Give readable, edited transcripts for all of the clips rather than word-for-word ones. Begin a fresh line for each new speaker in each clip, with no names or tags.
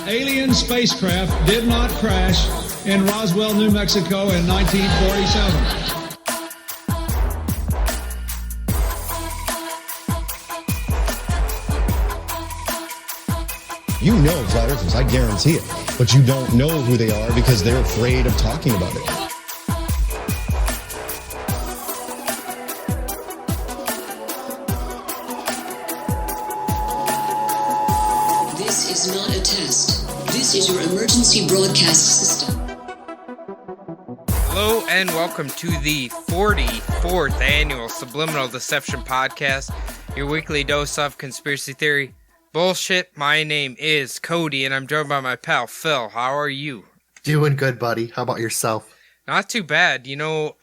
alien spacecraft did not crash in Roswell, New Mexico in 1947.
You know flat earthers, I guarantee it. But you don't know who they are because they're afraid of talking about it.
This is not a test. This is your emergency broadcast system.
Hello and welcome to the 44th annual Subliminal Deception Podcast, your weekly dose of conspiracy theory bullshit. My name is Cody, and I'm joined by my pal, Phil. How are you?
Doing good, buddy. How about yourself?
Not too bad. You know,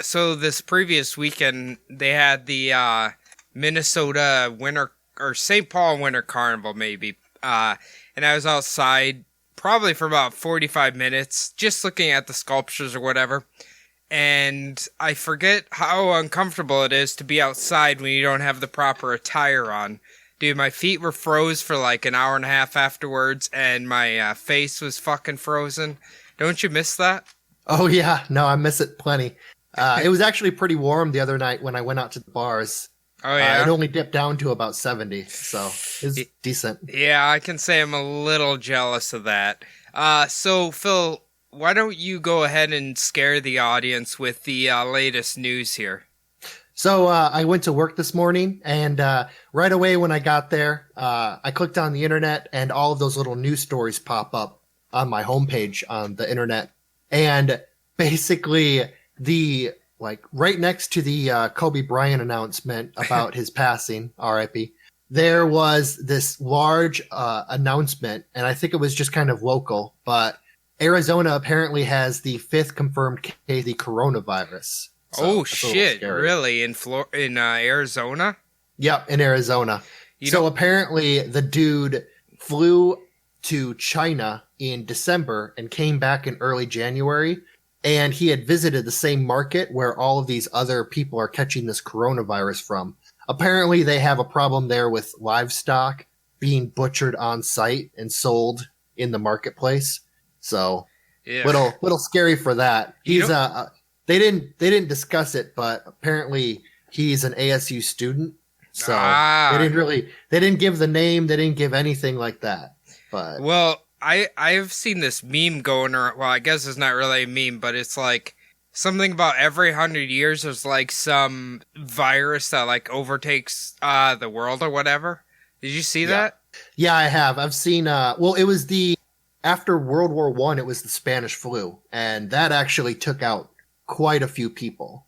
so this previous weekend, they had the Minnesota Winter, or St. Paul Winter Carnival, maybe. And I was outside probably for about 45 minutes, just looking at the sculptures or whatever. And I forget how uncomfortable it is to be outside when you don't have the proper attire on. Dude, my feet were froze for like an hour and a half afterwards, and my face was fucking frozen. Don't you miss that?
Oh, yeah. No, I miss it plenty. It was actually pretty warm the other night when I went out to the bars.
Oh, yeah?
It only dipped down to about 70, so it's decent.
Yeah, I can say I'm a little jealous of that. So, Phil, why don't you go ahead and scare the audience with the latest news here?
So I went to work this morning, and right away when I got there, I clicked on the internet, and all of those little news stories pop up on my homepage on the internet. And basically, right next to the Kobe Bryant announcement about his passing, R.I.P., there was this large announcement, and I think it was just kind of local, but Arizona apparently has the 5th confirmed case of the coronavirus. So shit!
Really? In Arizona?
Yep, in Arizona. So apparently the dude flew to China in December and came back in early January, and he had visited the same market where all of these other people are catching this coronavirus from. Apparently they have a problem there with livestock being butchered on site and sold in the marketplace. So little scary for that. They didn't discuss it, but apparently he's an ASU student. So they didn't give the name, they didn't give anything like that. But
well, I've seen this meme going around. Well, I guess it's not really a meme, but it's like something about every 100 years there's like some virus that like overtakes the world or whatever. Did you see that?
Yeah, I have. I've seen it was after World War I, it was the Spanish flu, and that actually took out quite a few people.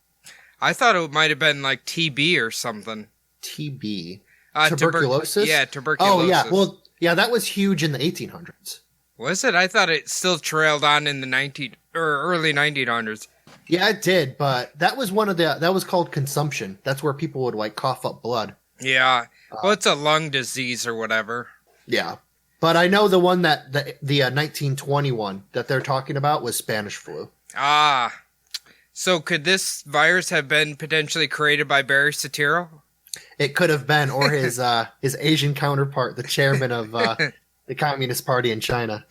I thought it might have been like TB or something.
TB? Tuberculosis?
Tuberculosis.
Oh, yeah. Well, yeah, that was huge in the 1800s.
Was it? I thought it still trailed on in the early 1900s.
Yeah, it did, but that was that was called consumption. That's where people would like cough up blood.
Yeah. Well, it's a lung disease or whatever.
Yeah. But I know the one that the 1921 that they're talking about was Spanish flu.
Ah. So could this virus have been potentially created by Barry Soetoro?
It could have been, or his Asian counterpart, the chairman of the Communist Party in China.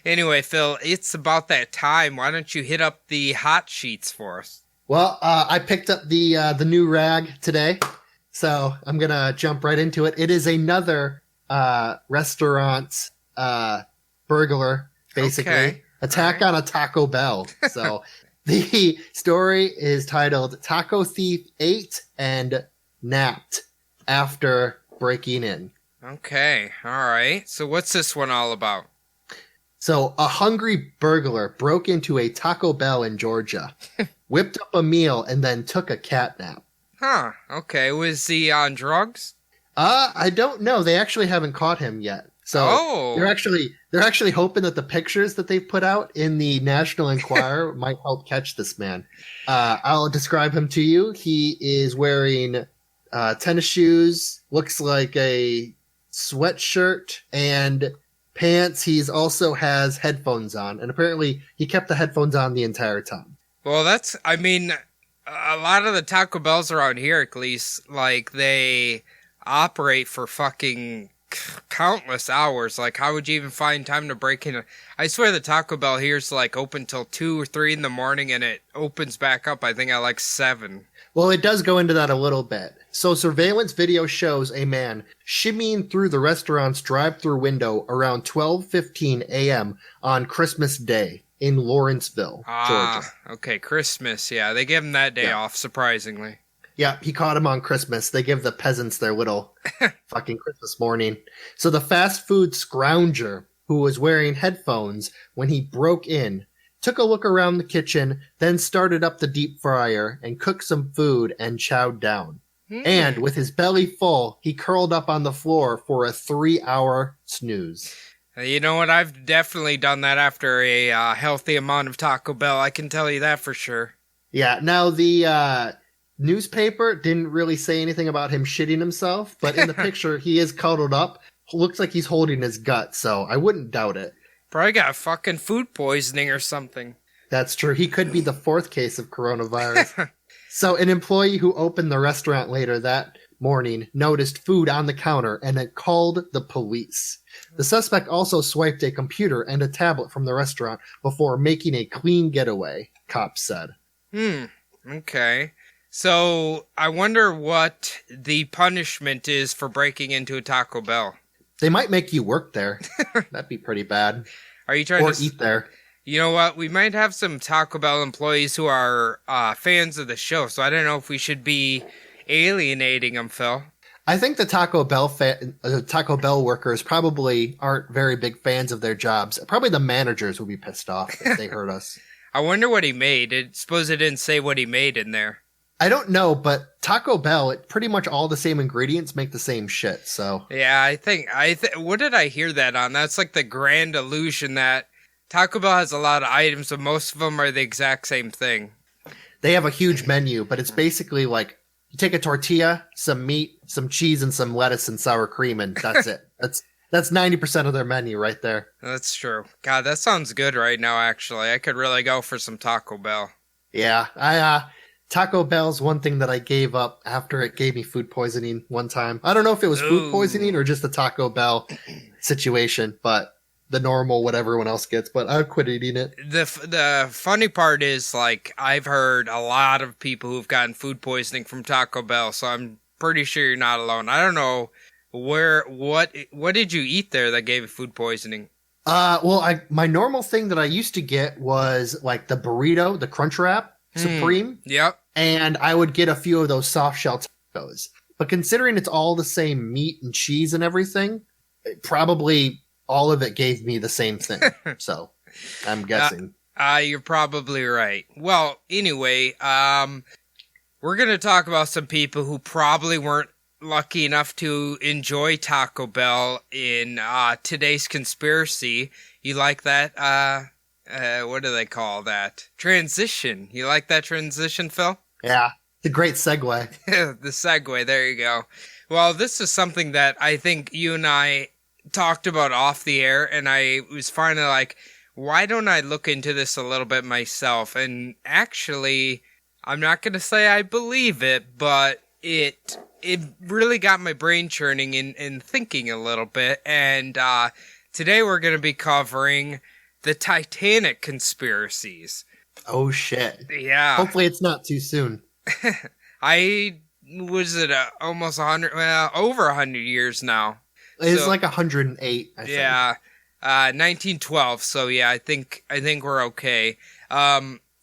Anyway, Phil, it's about that time. Why don't you hit up the hot sheets for us?
Well, I picked up the new rag today, so I'm gonna jump right into it. It is another restaurant burglar, basically.
Okay.
Attack on a Taco Bell. So the story is titled "Taco Thief Ate and Napped After Breaking In."
Okay, all right. So what's this one all about?
So a hungry burglar broke into a Taco Bell in Georgia, whipped up a meal, and then took a cat nap.
Huh, okay. Was he on drugs?
I don't know. They actually haven't caught him yet. So they're actually hoping that the pictures that they've put out in the National Enquirer might help catch this man. I'll describe him to you. He is wearing tennis shoes, looks like a sweatshirt, and pants. He's also has headphones on, and apparently he kept the headphones on the entire time.
Well, a lot of the Taco Bells around here, at least, like, they operate for fucking countless hours. Like, how would you even find time to break in? I swear the Taco Bell here's like open till 2 or 3 in the morning, and it opens back up, I think, at like 7.
Well, it does go into that a little bit. So surveillance video shows a man shimmying through the restaurant's drive-through window around 12:15 a.m. on Christmas Day in Lawrenceville, Georgia.
Okay, Christmas. Yeah, they give him that day off, surprisingly.
Yeah, he caught him on Christmas. They give the peasants their little fucking Christmas morning. So the fast food scrounger, who was wearing headphones when he broke in, took a look around the kitchen, then started up the deep fryer and cooked some food and chowed down. And with his belly full, he curled up on the floor for a 3-hour snooze.
You know what? I've definitely done that after a healthy amount of Taco Bell. I can tell you that for sure.
Yeah, now the newspaper didn't really say anything about him shitting himself, but in the picture, he is cuddled up. Looks like he's holding his gut, so I wouldn't doubt it.
Probably got fucking food poisoning or something.
That's true. He could be the 4th case of coronavirus. So an employee who opened the restaurant later that morning noticed food on the counter and it called the police. The suspect also swiped a computer and a tablet from the restaurant before making a clean getaway, cops said.
Okay. So I wonder what the punishment is for breaking into a Taco Bell.
They might make you work there. That'd be pretty bad.
Are you trying
or
to
eat there?
You know what? We might have some Taco Bell employees who are fans of the show, so I don't know if we should be alienating them, Phil.
I think the Taco Bell workers probably aren't very big fans of their jobs. Probably the managers would be pissed off if they heard us.
I wonder what he made. Suppose it didn't say what he made in there.
I don't know, but Taco Bell, pretty much all the same ingredients make the same shit, so.
Yeah, I think what did I hear that on? That's like the grand illusion that Taco Bell has a lot of items, but most of them are the exact same thing.
They have a huge menu, but it's basically like you take a tortilla, some meat, some cheese, and some lettuce and sour cream, and that's it. That's 90% of their menu right there.
That's true. God, that sounds good right now, actually. I could really go for some Taco Bell.
Yeah, Taco Bell's one thing that I gave up after it gave me food poisoning one time. I don't know if it was food poisoning or just the Taco Bell situation, but the normal what everyone else gets, but I quit eating it.
The funny part is, like, I've heard a lot of people who've gotten food poisoning from Taco Bell, so I'm pretty sure you're not alone. I don't know what did you eat there that gave you food poisoning?
My normal thing that I used to get was like the burrito, the Crunchwrap Supreme.
Yep.
And I would get a few of those soft shell tacos. But considering it's all the same meat and cheese and everything, probably all of it gave me the same thing. So I'm guessing.
You're probably right. Well, anyway, we're going to talk about some people who probably weren't lucky enough to enjoy Taco Bell in today's conspiracy. You like that? What do they call that? Transition. You like that transition, Phil?
Yeah, the great segue.
The segue, there you go. Well, this is something that I think you and I talked about off the air, and I was finally like, why don't I look into this a little bit myself? And actually, I'm not going to say I believe it, but it really got my brain churning and thinking a little bit. And today we're going to be covering the Titanic conspiracies.
Oh, shit.
Yeah.
Hopefully it's not too soon.
I was at almost 100, well, over 100 years now.
It's like 108, I think.
Yeah. 1912. So yeah, I think we're okay.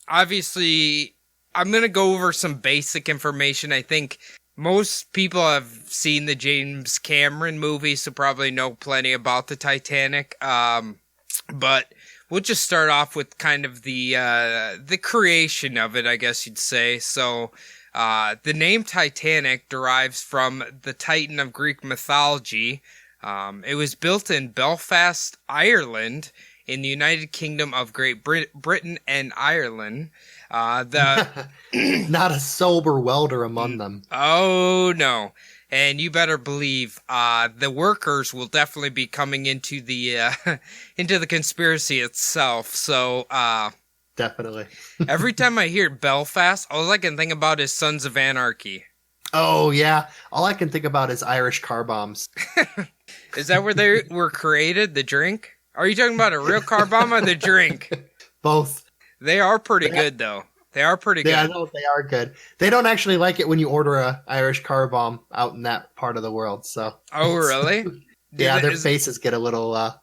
Obviously, I'm going to go over some basic information. I think most people have seen the James Cameron movie, so probably know plenty about the Titanic. But we'll just start off with kind of the creation of it, I guess you'd say. So, the name Titanic derives from the Titan of Greek mythology. It was built in Belfast, Ireland, in the United Kingdom of Great Britain and Ireland.
Not a sober welder among them.
Oh, no. And you better believe the workers will definitely be coming into the into the conspiracy itself. So
definitely.
Every time I hear Belfast, all I can think about is Sons of Anarchy.
Oh yeah, all I can think about is Irish car bombs.
Is that where they were created, the drink? Are you talking about a real car bomb or the drink?
Both.
They are pretty good, though. They are pretty good.
Yeah, I know they are good. They don't actually like it when you order a Irish car bomb out in that part of the world. So.
Oh, really?
Yeah, their faces get a little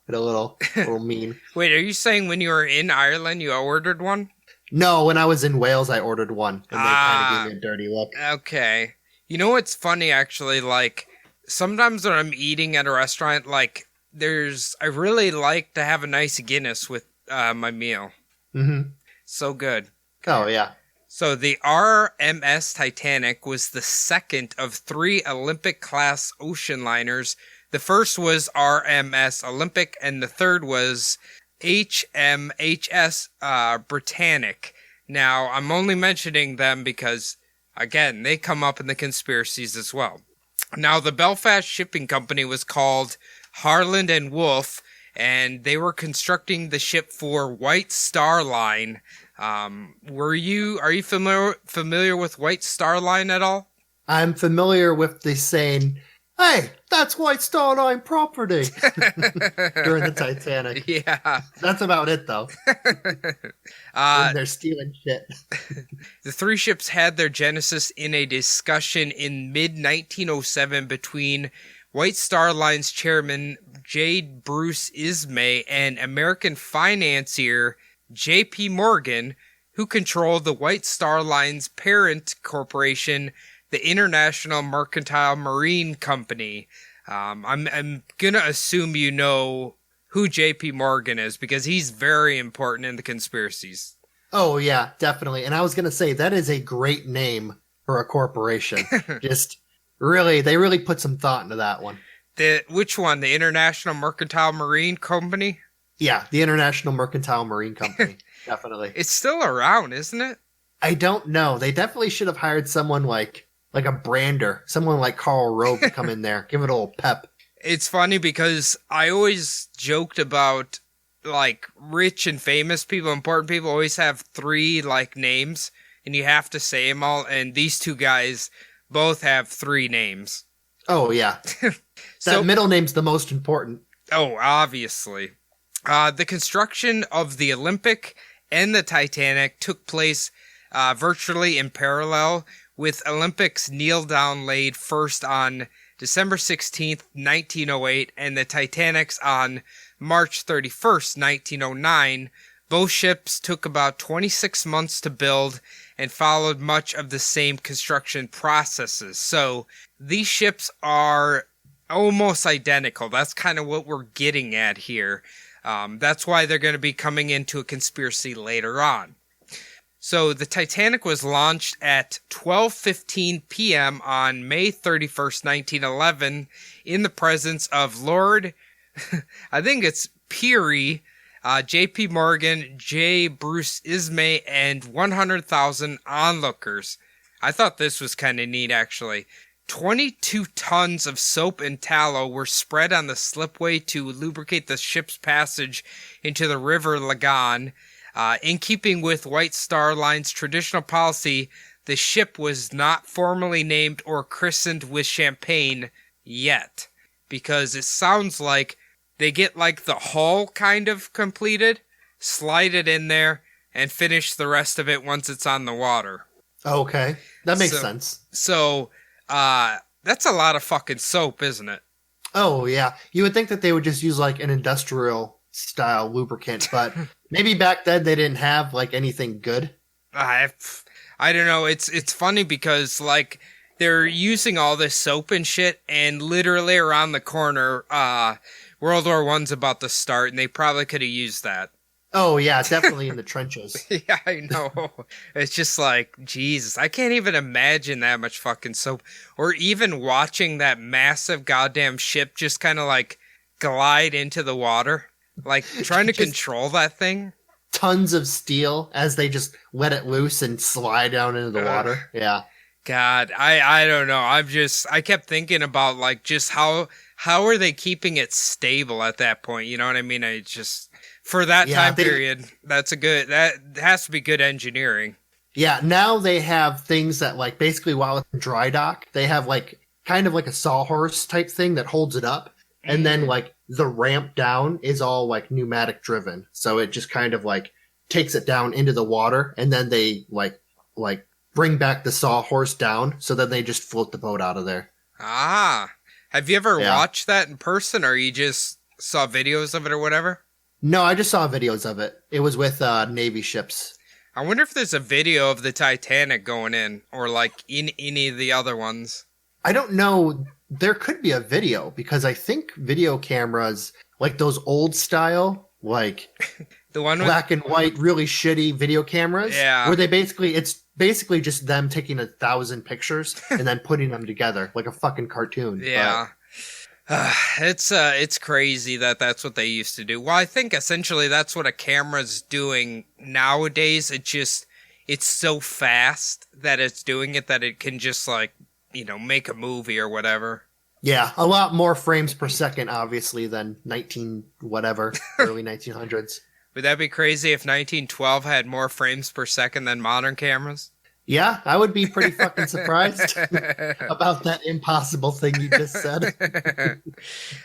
mean.
Wait, are you saying when you were in Ireland, you ordered one?
No, when I was in Wales, I ordered one, and they kind of gave me a dirty look.
Okay. You know what's funny, actually? Like, sometimes when I'm eating at a restaurant, like, I really like to have a nice Guinness with my meal.
Mm-hmm.
So good.
Oh, yeah.
So the RMS Titanic was the second of 3 Olympic-class ocean liners. The first was RMS Olympic, and the third was HMHS Britannic. Now, I'm only mentioning them because, again, they come up in the conspiracies as well. Now, the Belfast Shipping Company was called Harland and Wolff, and they were constructing the ship for White Star Line. Are you familiar with White Star Line at all?
I'm familiar with the saying, "Hey, that's White Star Line property," during the Titanic.
Yeah.
That's about it, though. When they're stealing shit.
The 3 ships had their genesis in a discussion in mid-1907 between White Star Line's chairman, J. Bruce Ismay, and American financier J.P. Morgan, who controlled the White Star Line's parent corporation, the International Mercantile Marine Company. I'm gonna assume you know who J.P. Morgan is because he's very important in the conspiracies.
Oh, yeah, definitely. And I was going to say, that is a great name for a corporation. Just really, they really put some thought into that one.
Which one? The International Mercantile Marine Company?
Yeah, the International Mercantile Marine Company. Definitely.
It's still around, isn't it?
I don't know. They definitely should have hired someone like a brander, someone like Karl Rove to come in there, give it a little pep.
It's funny because I always joked about, like, rich and famous people, important people always have 3, like, names, and you have to say them all, and these 2 guys both have 3 names.
Oh, yeah. That middle name's the most important.
Oh, obviously. The construction of the Olympic and the Titanic took place virtually in parallel, with Olympic's kneel down laid first on December 16th, 1908, and the Titanic's on March 31st, 1909. Both ships took about 26 months to build and followed much of the same construction processes. So these ships are almost identical. That's kind of what we're getting at here. That's why they're going to be coming into a conspiracy later on. So the Titanic was launched at 12:15 p.m. on May 31st, 1911, in the presence of Lord, I think it's Peary, J.P. Morgan, J. Bruce Ismay, and 100,000 onlookers. I thought this was kind of neat, actually. 22 tons of soap and tallow were spread on the slipway to lubricate the ship's passage into the River Lagan. In keeping with White Star Line's traditional policy, the ship was not formally named or christened with champagne yet, because it sounds like they get like the hull kind of completed, slide it in there, and finish the rest of it once it's on the water.
Okay, that makes sense.
So, that's a lot of fucking soap, isn't it?
Oh, yeah. You would think that they would just use like an industrial style lubricant, but maybe back then they didn't have like anything good.
I don't know. It's funny because like they're using all this soap and shit, and literally around the corner, World War I's about to start, and they probably could have used that.
Oh yeah, definitely in the trenches.
Yeah, I know. It's just like, Jesus, I can't even imagine that much fucking soap, or even watching that massive goddamn ship just kind of like glide into the water. Like, trying to control that thing?
Tons of steel as they just let it loose and slide down into the water. Yeah.
God, I don't know. I kept thinking about, like, just how are they keeping it stable at that point? You know what I mean? I just, for that time period, that has to be good engineering.
Yeah, now they have things that, like, basically while it's in dry dock, they have, like, kind of like a sawhorse type thing that holds it up. And then like the ramp down is all like pneumatic driven. So it just kind of like takes it down into the water, and then they like bring back the sawhorse down, so then they just float the boat out of there.
Ah. Have you ever watched that in person, or you just saw videos of it or whatever?
No, I just saw videos of it. It was with Navy ships.
I wonder if there's a video of the Titanic going in, or like in any of the other ones.
I don't know. There could be a video, because I think video cameras, like those old style, like
the one
black and white, really shitty video cameras, where it's basically just them taking 1,000 pictures and then putting them together like a fucking cartoon.
Yeah. It's crazy that that's what they used to do. Well, I think essentially that's what a camera's doing nowadays. It's so fast that it's doing it that it can just like, make a movie or whatever.
Yeah, a lot more frames per second, obviously, than early 1900s.
Would that be crazy if 1912 had more frames per second than modern cameras?
Yeah, I would be pretty fucking surprised about that impossible thing you just said.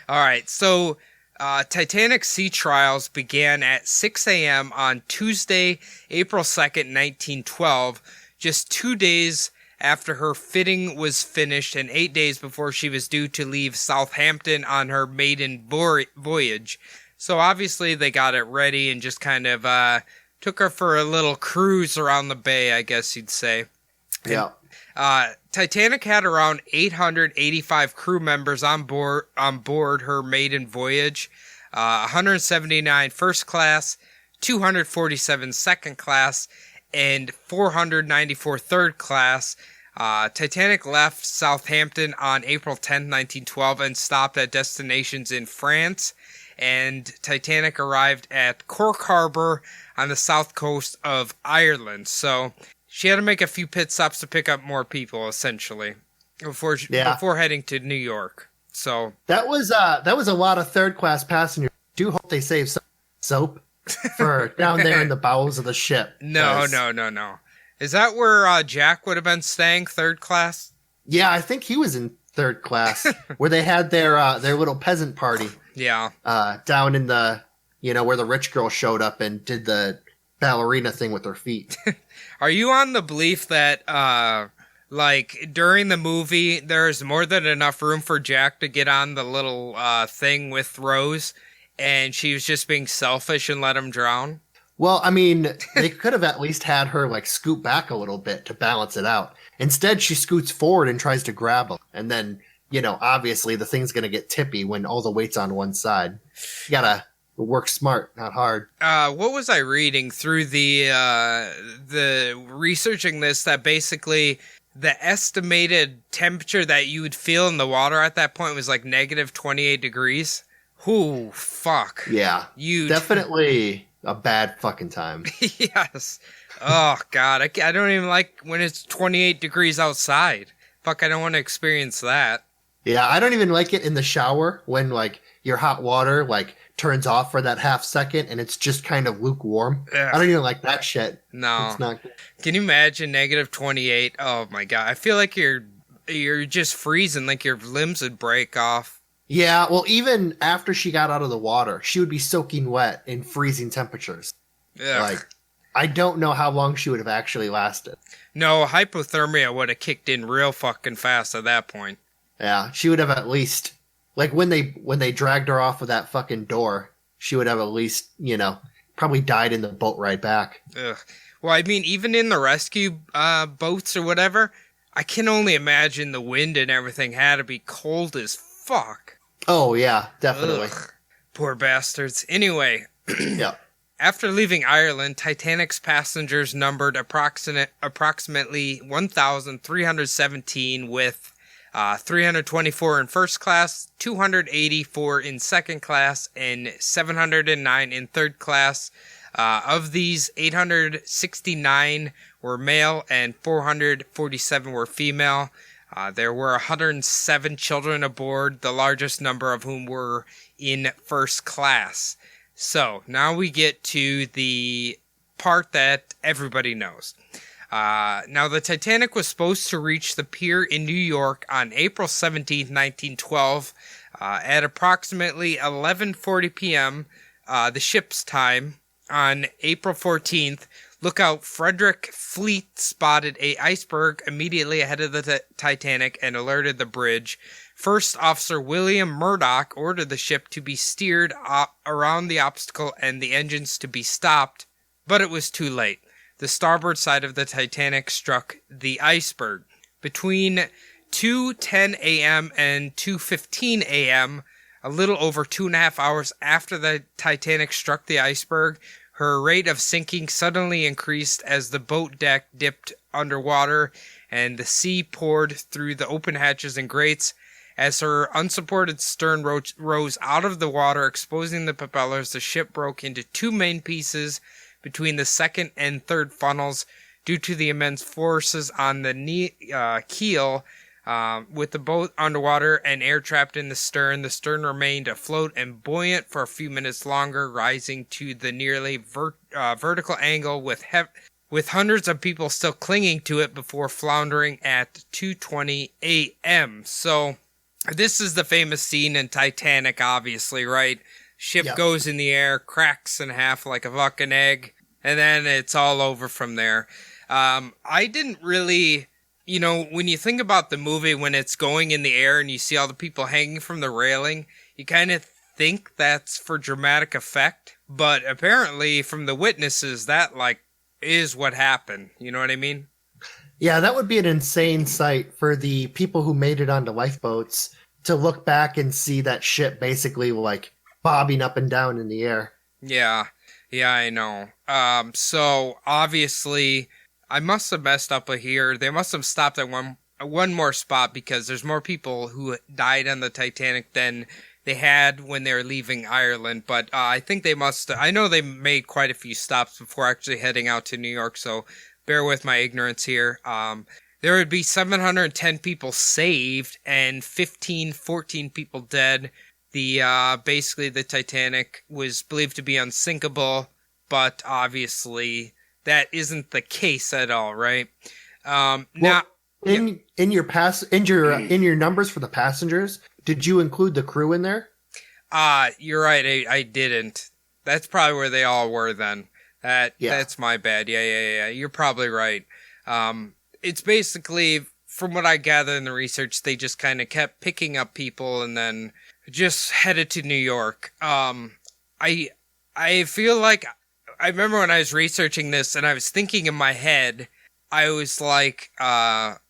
All right, so Titanic sea trials began at 6 a.m. on Tuesday, April 2nd, 1912, just 2 days after her fitting was finished and 8 days before she was due to leave Southampton on her maiden voyage. So obviously they got it ready and just kind of took her for a little cruise around the bay, I guess you'd say.
Yeah.
Titanic had around 885 crew members on board her maiden voyage, 179 first class, 247 second class, and 494 third class. Titanic left Southampton on April 10, 1912, and stopped at destinations in France. And Titanic arrived at Cork Harbor on the south coast of Ireland. So she had to make a few pit stops to pick up more people, essentially, before heading to New York. So that was a lot of third class passengers. Do hope they save some soap for down there in the bowels of the ship. No. Is that where Jack would have been staying, third class? Yeah, I think he was in third class, where they had their little peasant party. Yeah. Down in the, where the rich girl showed up and did the ballerina thing with her feet. Are you on the belief that, during the movie, there's more than enough room for Jack to get on the little thing with Rose, and she was just being selfish and let him drown? Well, I mean, they could have at least had her, scoot back a little bit to balance it out. Instead, she scoots forward and tries to grab him, and then obviously the thing's going to get tippy when all the weight's on one side. You gotta work smart, not hard. What was I reading through the researching this, that basically the estimated temperature that you would feel in the water at that point was negative 28 degrees? Ooh, fuck. Yeah. Definitely a bad fucking time. Yes. Oh, God. I don't even like when it's 28 degrees outside. Fuck, I don't want to experience that. Yeah, I don't even like it in the shower when, your hot water, turns off for that half second and it's just kind of lukewarm. Ugh. I don't even like that shit. No. It's not good. Can you imagine negative 28? Oh, my God. I feel like you're just freezing, your limbs would break off. Yeah, well, even after she got out of the water, she would be soaking wet in freezing temperatures. Ugh. I don't know how long she would have actually lasted. No, hypothermia would have kicked in real fucking fast at that point. Yeah, she would have at least, when they dragged her off of that fucking door, she would have at least, probably died in the boat ride back. Ugh. Well, I mean, even in the rescue boats or whatever, I can only imagine the wind and everything had to be cold as fuck. Oh, yeah, definitely. Ugh. Poor bastards. Anyway. Yeah. After leaving Ireland, Titanic's passengers numbered approximately 1,317, with 324 in first class, 284 in second class, and 709 in third class. Of these, 869 were male and 447 were female. There were 107 children aboard, the largest number of whom were in first class. So, now we get to the part that everybody knows. Now, the Titanic was supposed to reach the pier in New York on April 17, 1912. At approximately 11:40 p.m., the ship's time, on April 14th, lookout Frederick Fleet spotted a iceberg immediately ahead of the Titanic and alerted the bridge. First Officer William Murdoch ordered the ship to be steered around the obstacle and the engines to be stopped, but it was too late. The starboard side of the Titanic struck the iceberg. Between 2:10 a.m. and 2:15 a.m., a little over 2.5 hours after the Titanic struck the iceberg, her rate of sinking suddenly increased as the boat deck dipped underwater and the sea poured through the open hatches and grates. As her unsupported stern rose out of the water, exposing the propellers, the ship broke into two main pieces between the second and third funnels due to the immense forces on the keel. With the boat underwater and air trapped in the stern remained afloat and buoyant for a few minutes longer, rising to the nearly vertical angle with hundreds of people still clinging to it before floundering at 2:20 a.m. So, this is the famous scene in Titanic, obviously, right? Ship goes in the air, cracks in half like a fucking egg, and then it's all over from there. I didn't really... You know, when you think about the movie, when it's going in the air and you see all the people hanging from the railing, you kind of think that's for dramatic effect. But apparently, from the witnesses, that, like, is what happened. You know what I mean?
Yeah, that would be an insane sight for the people who made it onto lifeboats to look back and see that ship basically, like, bobbing up and down in the air.
Yeah, I know. So, obviously... I must have messed up here. They must have stopped at one more spot because there's more people who died on the Titanic than they had when they were leaving Ireland. But I think they must... I know they made quite a few stops before actually heading out to New York, so bear with my ignorance here. There would be 710 people saved and 14 people dead. Basically, the Titanic was believed to be unsinkable, but obviously... that isn't the case at all, right? Now,
in your numbers for the passengers, did you include the crew in there?
You're right. I didn't. That's probably where they all were then. That's my bad. Yeah. You're probably right. It's basically, from what I gather in the research, they just kind of kept picking up people and then just headed to New York. I feel like. I remember when I was researching this and I was thinking in my head, I was like, for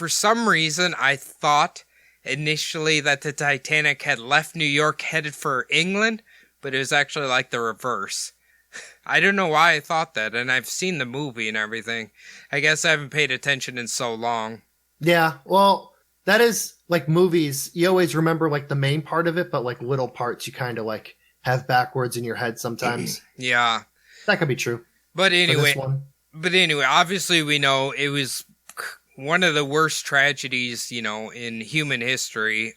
some reason I thought initially that the Titanic had left New York headed for England, but it was actually like the reverse. I don't know why I thought that, and I've seen the movie and everything. I guess I haven't paid attention in so long. Yeah,
well, that is like movies. You always remember like the main part of it, but like little parts you kind of like have backwards in your head sometimes.
Yeah.
That could be true.
But anyway, obviously we know it was one of the worst tragedies, you know, in human history.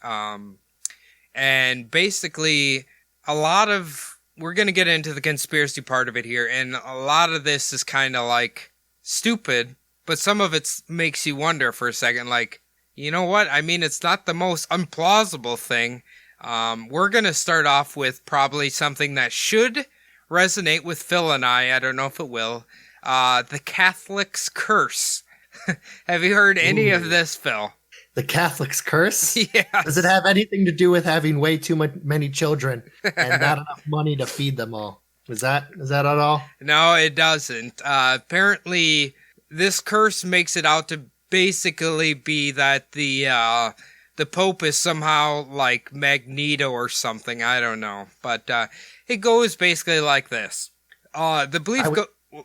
And basically we're going to get into the conspiracy part of it here. And a lot of this is kind of like stupid, but some of it makes you wonder for a second, like, you know what? I mean, it's not the most implausible thing. We're going to start off with probably something that should resonate with Phil and I don't know if it will. The Catholic's Curse. Have you heard any of this, Phil?
The Catholic's Curse?
Yeah.
Does it have anything to do with having way too many children and not enough money to feed them all? Is that at all?
No, it doesn't. Apparently, this curse makes it out to basically be that the Pope is somehow like Magneto or something. I don't know. But it goes basically like this. The belief...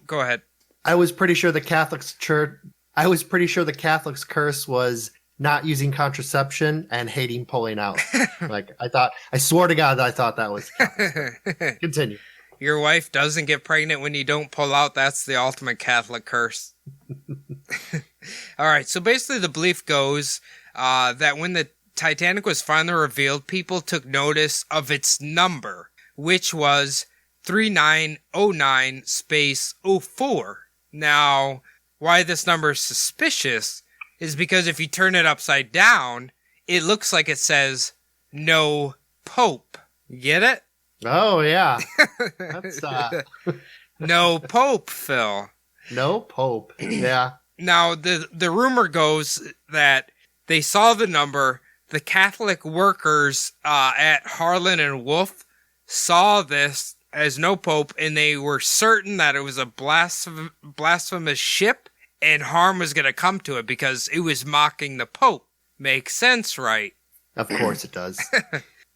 Go ahead.
I was pretty sure the Catholic's curse was not using contraception and hating pulling out. I swear to God that I thought that was Continue.
Your wife doesn't get pregnant when you don't pull out. That's the ultimate Catholic curse. All right. So basically the belief goes... that when the Titanic was finally revealed, people took notice of its number, which was 3909-04. Now, why this number is suspicious is because if you turn it upside down, it looks like it says no Pope. You get it?
Oh, yeah. That's,
No Pope, Phil.
no Pope. Yeah.
Now, the rumor goes that they saw the number. The Catholic workers at Harlan and Wolff saw this as no Pope, and they were certain that it was a blasphemous ship, and harm was going to come to it because it was mocking the Pope. Makes sense, right?
Of course it does.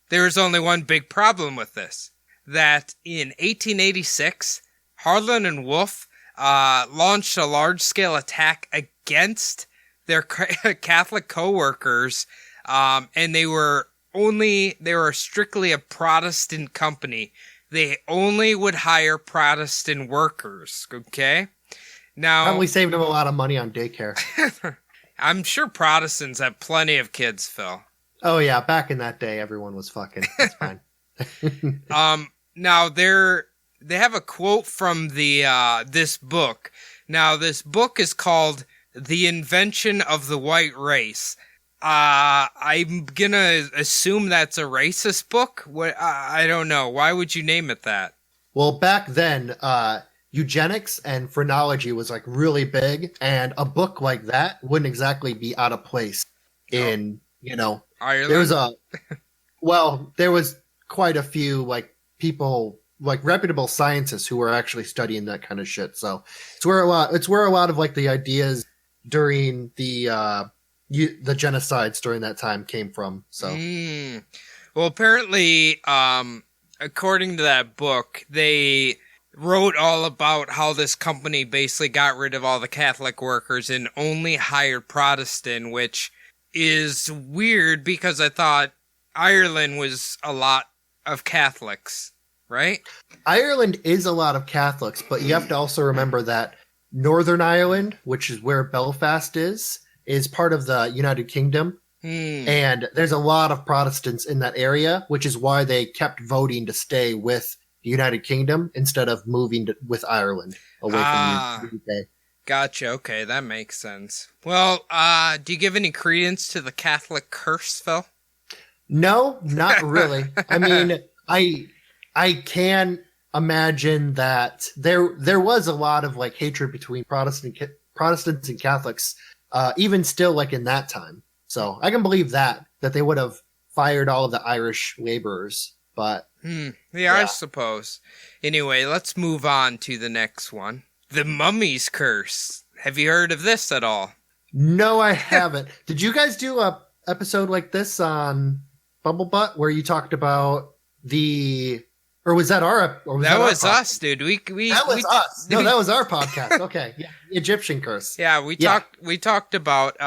There was only one big problem with this. That in 1886, Harlan and Wolff launched a large-scale attack against their Catholic co-workers, and they were strictly a Protestant company. They only would hire Protestant workers, okay? Now,
Probably saved him a lot of money on daycare.
I'm sure Protestants have plenty of kids, Phil.
Oh, yeah. Back in that day, everyone was fucking. It's fine.
Now, they have a quote from this book. Now, this book is called The Invention of the White Race. I'm gonna assume that's a racist book. What? I don't know. Why would you name it that?
Well, back then, eugenics and phrenology was like really big, and a book like that wouldn't exactly be out of place in,
Ireland?
There was quite a few like people, like reputable scientists who were actually studying that kind of shit. So it's where a lot of like the ideas during the genocides during that time came from. So,
well, apparently, according to that book, they wrote all about how this company basically got rid of all the Catholic workers and only hired Protestant, which is weird because I thought Ireland was a lot of Catholics, right?
Ireland is a lot of Catholics, but you have to also remember that Northern Ireland, which is where Belfast is part of the United Kingdom. And there's a lot of Protestants in that area, which is why they kept voting to stay with the United Kingdom instead of moving with Ireland away from the UK.
Gotcha. Okay, that makes sense. Well, do you give any credence to the Catholic curse, Phil?
No, not really. I mean, I can imagine that there was a lot of like hatred between Protestants and Catholics, even still like in that time. So I can believe that they would have fired all of the Irish laborers, but
yeah, I suppose. Anyway, let's move on to the next one. The Mummy's Curse. Have you heard of this at all?
No, I haven't. Did you guys do a episode like this on Bumblebutt where you talked about or was that our? Or was
that was
our
us, dude.
That was us. No, that was our podcast. Okay, yeah, Egyptian curse.
Yeah, we talked about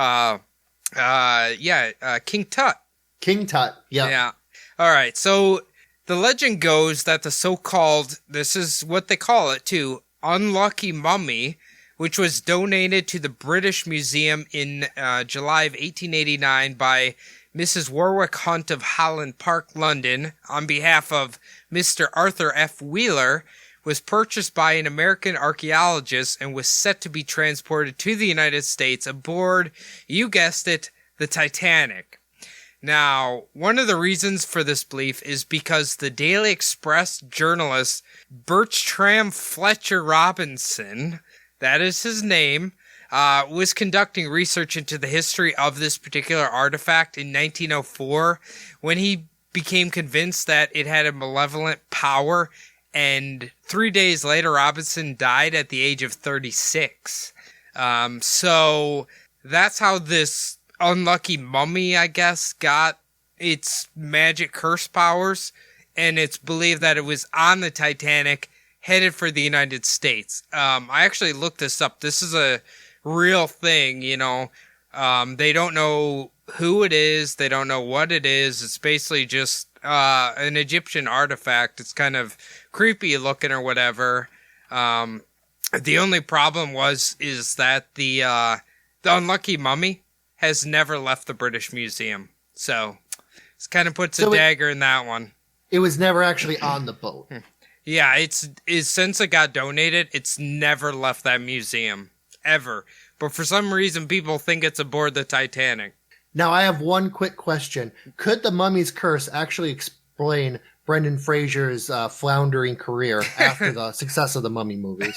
King Tut.
King Tut. Yeah.
Yeah. All right. So the legend goes that the so-called, this is what they call it too, unlucky mummy, which was donated to the British Museum in July of 1889 by Mrs. Warwick Hunt of Holland Park, London, on behalf of Mr. Arthur F. Wheeler, was purchased by an American archaeologist and was set to be transported to the United States aboard, you guessed it, the Titanic. Now, one of the reasons for this belief is because the Daily Express journalist Bertram Fletcher Robinson, that is his name, was conducting research into the history of this particular artifact in 1904 when he became convinced that it had a malevolent power, and 3 days later Robinson died at the age of 36. So that's how this unlucky mummy, I guess, got its magic curse powers, and it's believed that it was on the Titanic headed for the United States. I actually looked this up. This is a real thing, you know. They don't know who it is. They don't know what it is. It's basically just an Egyptian artifact. It's kind of creepy looking or whatever. The only problem is that the unlucky mummy has never left the British Museum. So it kind of puts a dagger in that one.
It was never actually on the boat.
Yeah, it's since it got donated, it's never left that museum. Ever. But for some reason, people think it's aboard the Titanic.
Now, I have one quick question. Could the mummy's curse actually explain Brendan Fraser's floundering career after the success of the Mummy movies?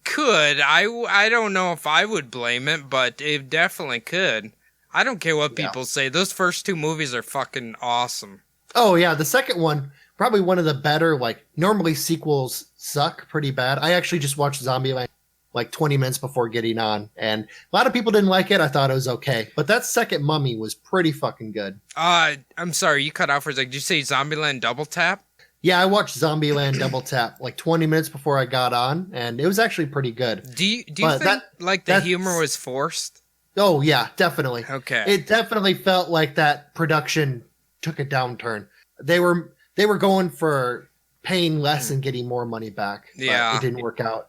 Could. I don't know if I would blame it, but it definitely could. I don't care what people say. Those first two movies are fucking awesome. Oh, yeah. The second one, probably one of the better, like, normally sequels suck pretty bad. I actually just watched Zombieland like 20 minutes before getting on, and a lot of people didn't like it. I thought it was okay. But that second Mummy was pretty fucking good. I'm sorry, you cut out for a second. Did you say Zombieland Double Tap? Yeah, I watched Zombieland Double Tap like 20 minutes before I got on, and it was actually pretty good. Do you think the humor was forced? Oh, yeah, definitely. Okay. It definitely felt like that production took a downturn. They were going for paying less and getting more money back. Yeah. It didn't work out.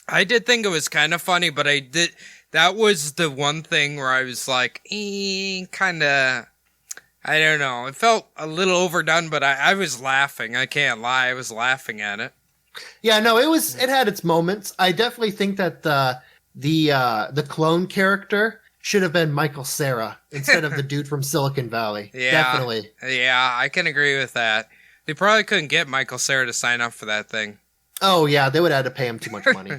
I did think it was kind of funny, but that was the one thing where I was like, kind of, I don't know. It felt a little overdone, but I was laughing. I can't lie. I was laughing at it. Yeah, no, it had its moments. I definitely think that the clone character should have been Michael Cera instead of the dude from Silicon Valley. Yeah, definitely. Yeah, I can agree with that. They probably couldn't get Michael Cera to sign up for that thing. Oh, yeah, they would have had to pay him too much money.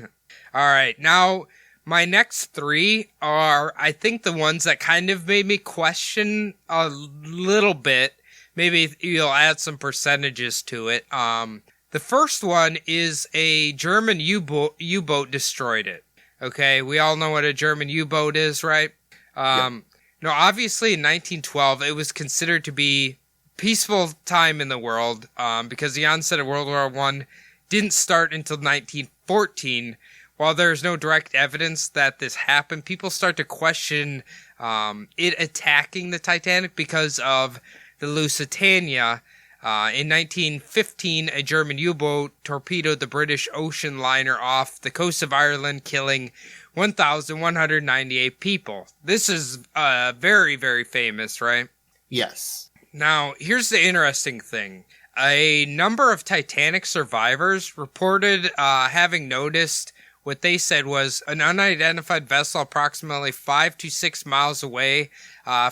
All right, now my next three are, I think, the ones that kind of made me question a little bit. Maybe you'll add some percentages to it. The first one is a German U-boat destroyed it. Okay, we all know what a German U-boat is, right? Yep. No, obviously in 1912, it was considered to be peaceful time in the world because the onset of World War I didn't start until 1914. While there's no direct evidence that this happened, people start to question it attacking the Titanic because of the Lusitania. In 1915, a German U-boat torpedoed the British ocean liner off the coast of Ireland, killing 1,198 people. This is very, very famous, right? Yes. Now, here's the interesting thing. A number of Titanic survivors reported having noticed what they said was an unidentified vessel approximately 5 to 6 miles away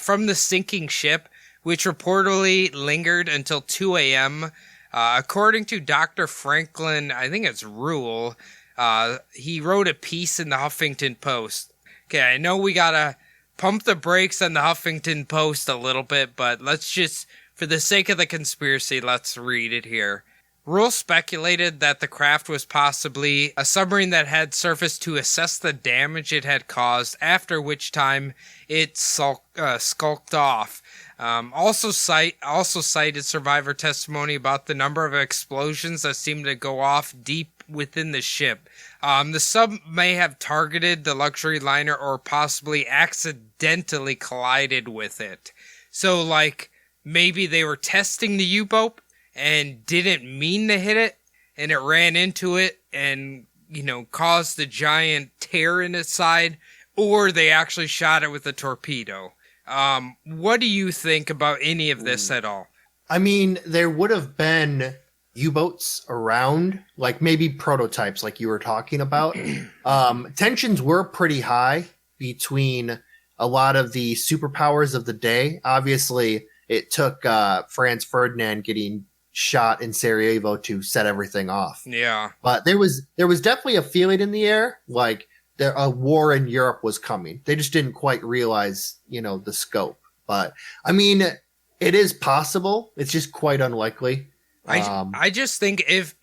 from the sinking ship, which reportedly lingered until 2 a.m. According to Dr. Franklin, I think it's Rule, he wrote a piece in the Huffington Post. Okay, I know we gotta pump the brakes on the Huffington Post a little bit, but let's just, for the sake of the conspiracy, let's read it here. Rule speculated that the craft was possibly a submarine that had surfaced to assess the damage it had caused, after which time it skulked off. Also cited survivor testimony about the number of explosions that seemed to go off deep within the ship. The sub may have targeted the luxury liner or possibly accidentally collided with it. So, like, maybe they were testing the U-boat and didn't mean to hit it, and it ran into it and, caused the giant tear in its side, or they actually shot it with a torpedo. What do you think about any of this at all? I mean, there would have been U-boats around, like maybe prototypes like you were talking about. Tensions were pretty high between a lot of the superpowers of the day. Obviously, it took Franz Ferdinand getting shot in Sarajevo to set everything off. Yeah. But there was definitely a feeling in the air, like a war in Europe was coming. They just didn't quite realize, the scope. But, I mean, it is possible. It's just quite unlikely. I just think if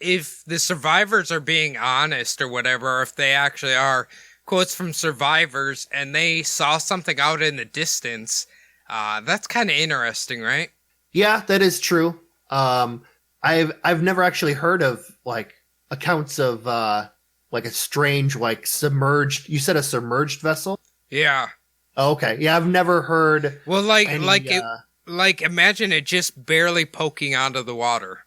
the survivors are being honest or whatever, or if they actually are quotes from survivors and they saw something out in the distance, that's kind of interesting, right? Yeah, that is true. I've never actually heard of like accounts of like a strange like submerged. You said a submerged vessel? Yeah. Oh, okay. Yeah, I've never heard. Well, like imagine it just barely poking onto the water.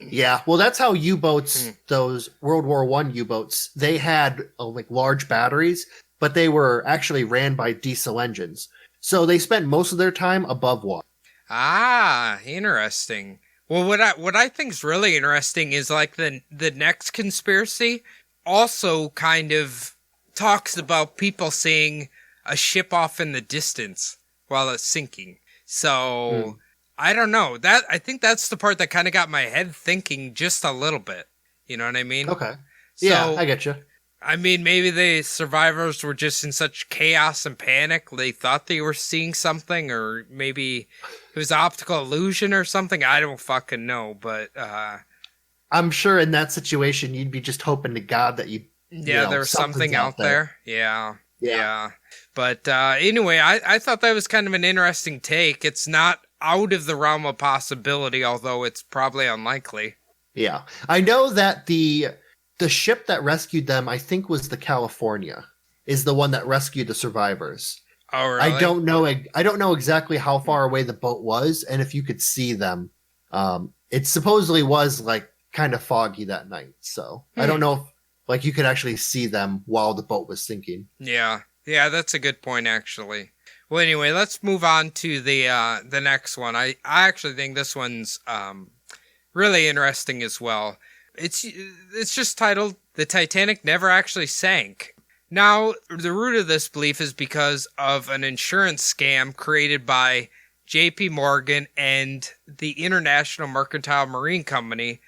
Yeah, well, that's how U-boats, those World War I U-boats, they had like large batteries, but they were actually ran by diesel engines. So they spent most of their time above water. Ah, interesting. Well, what I think is really interesting is like the next conspiracy also kind of talks about people seeing a ship off in the distance while it's sinking. So I don't know. I think that's the part that kind of got my head thinking just a little bit. You know what I mean?
Okay. Yeah, I get you.
I mean, maybe the survivors were just in such chaos and panic. They thought they were seeing something, or maybe it was optical illusion or something. I don't fucking know, but
I'm sure in that situation, you'd be just hoping to God that
there was something out there. Yeah. But anyway, I thought that was kind of an interesting take. It's not out of the realm of possibility, although it's probably unlikely.
Yeah. I know that the ship that rescued them, I think, was the California, is the one that rescued the survivors.
Oh, really?
I don't know exactly how far away the boat was, and if you could see them. It supposedly was like kind of foggy that night, so I don't know if like you could actually see them while the boat was sinking.
Yeah, that's a good point, actually. Well, anyway, let's move on to the next one. I actually think this one's really interesting as well. It's just titled "The Titanic Never Actually Sank." Now, the root of this belief is because of an insurance scam created by J.P. Morgan and the International Mercantile Marine Company.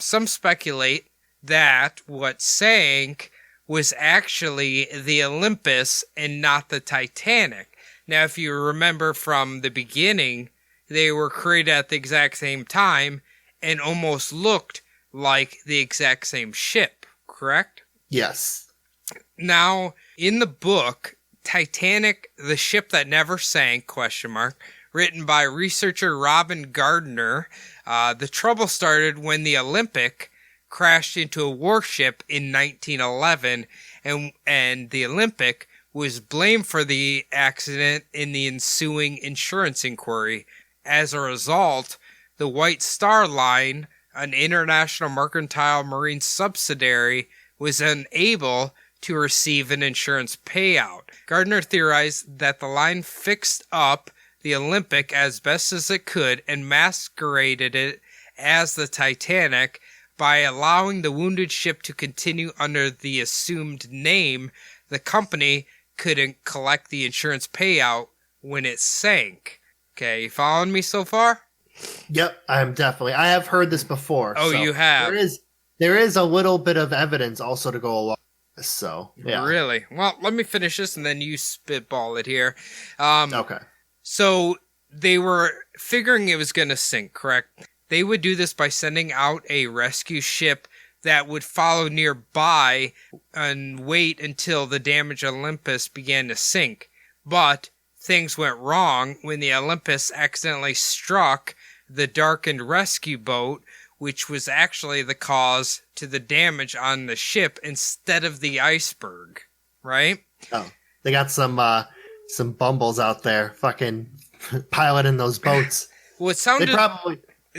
Some speculate that what sank was actually the Olympus and not the Titanic. Now, if you remember from the beginning, they were created at the exact same time and almost looked like the exact same ship, correct?
Yes.
Now, in the book, Titanic, the Ship That Never Sank, written by researcher Robin Gardner, the trouble started when the Olympic crashed into a warship in 1911, and the Olympic was blamed for the accident in the ensuing insurance inquiry. As a result, the White Star Line, an international mercantile marine subsidiary, was unable to receive an insurance payout. Gardner theorized that the line fixed up the Olympic as best as it could and masqueraded it as the Titanic by allowing the wounded ship to continue under the assumed name. The company couldn't collect the insurance payout when it sank. Okay, you following me so far?
Yep, I'm definitely. I have heard this before.
Oh, so you have?
There is a little bit of evidence also to go along with this, so yeah.
Really? Well, let me finish this and then you spitball it here.
Okay.
So they were figuring it was going to sink, correct? They would do this by sending out a rescue ship that would follow nearby and wait until the damaged Olympus began to sink. But things went wrong when the Olympus accidentally struck the darkened rescue boat, which was actually the cause to the damage on the ship instead of the iceberg, right?
Oh, they got some bumbles out there fucking piloting those boats.
Well, it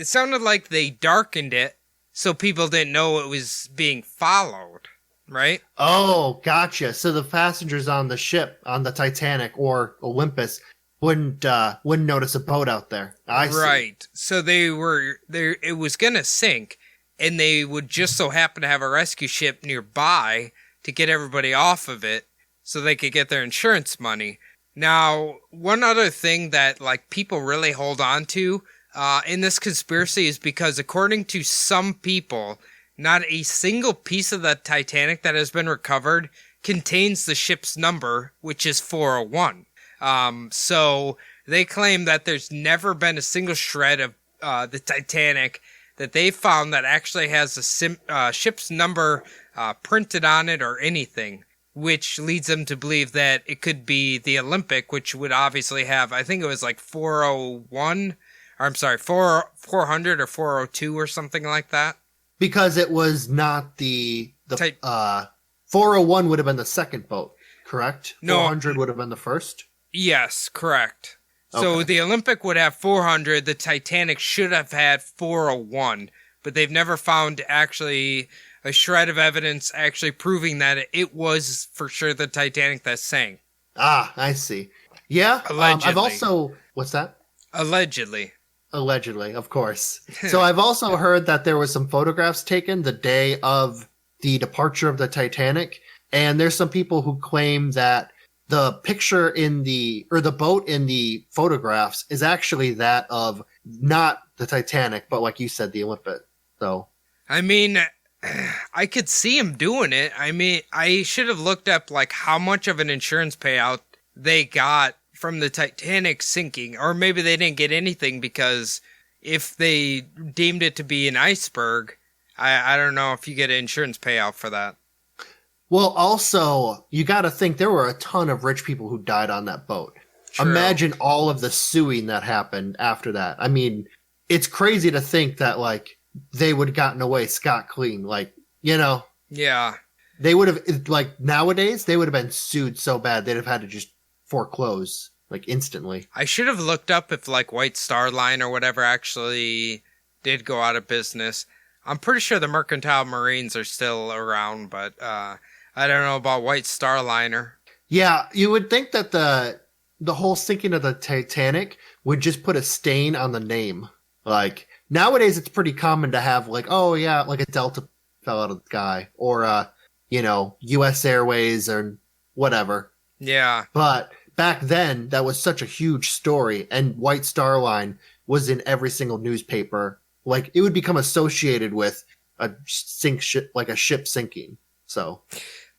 sounded like they darkened it so people didn't know it was being followed, right?
Oh, gotcha. So the passengers on the ship, on the Titanic or Olympus, wouldn't notice a boat out there. I see.
Right. So it was going to sink, and they would just so happen to have a rescue ship nearby to get everybody off of it so they could get their insurance money. Now, one other thing that like people really hold on to in this conspiracy is because according to some people, not a single piece of the Titanic that has been recovered contains the ship's number, which is 401. So they claim that there's never been a single shred of the Titanic that they found that actually has a ship's number printed on it or anything, which leads them to believe that it could be the Olympic, which would obviously have, I think it was like 401, or I'm sorry, 400 or 402 or something like that.
Because it was not the 401 would have been the second boat, correct?
No.
400 would have been the first?
Yes, correct. So
Okay.
the Olympic would have 400, the Titanic should have had 401, but they've never found actually a shred of evidence actually proving that it was for sure the Titanic that sank.
Ah, I see. Yeah,
Allegedly.
I've also... What's that?
Allegedly.
Allegedly, of course. So I've also heard that there was some photographs taken the day of the departure of the Titanic, and there's some people who claim that the picture the boat in the photographs is actually that of not the Titanic, but like you said, the Olympic. So,
I mean, I could see him doing it. I mean, I should have looked up like how much of an insurance payout they got from the Titanic sinking, or maybe they didn't get anything because if they deemed it to be an iceberg, I don't know if you get an insurance payout for that.
Well, also, you got to think there were a ton of rich people who died on that boat.
True.
Imagine all of the suing that happened after that. I mean, it's crazy to think that, like, they would have gotten away scot-clean. Like, you know.
Yeah.
They would have, like, nowadays, they would have been sued so bad they'd have had to just foreclose, like, instantly.
I should have looked up if, like, White Star Line or whatever actually did go out of business. I'm pretty sure the Mercantile Marines are still around, but I don't know about White Star Liner.
Yeah, you would think that the whole sinking of the Titanic would just put a stain on the name. Like, nowadays it's pretty common to have, like, oh yeah, like a Delta fell out of the sky, or you know, US Airways or whatever.
Yeah.
But back then, that was such a huge story, and White Star Line was in every single newspaper. Like, it would become associated with a ship, like a ship sinking. So,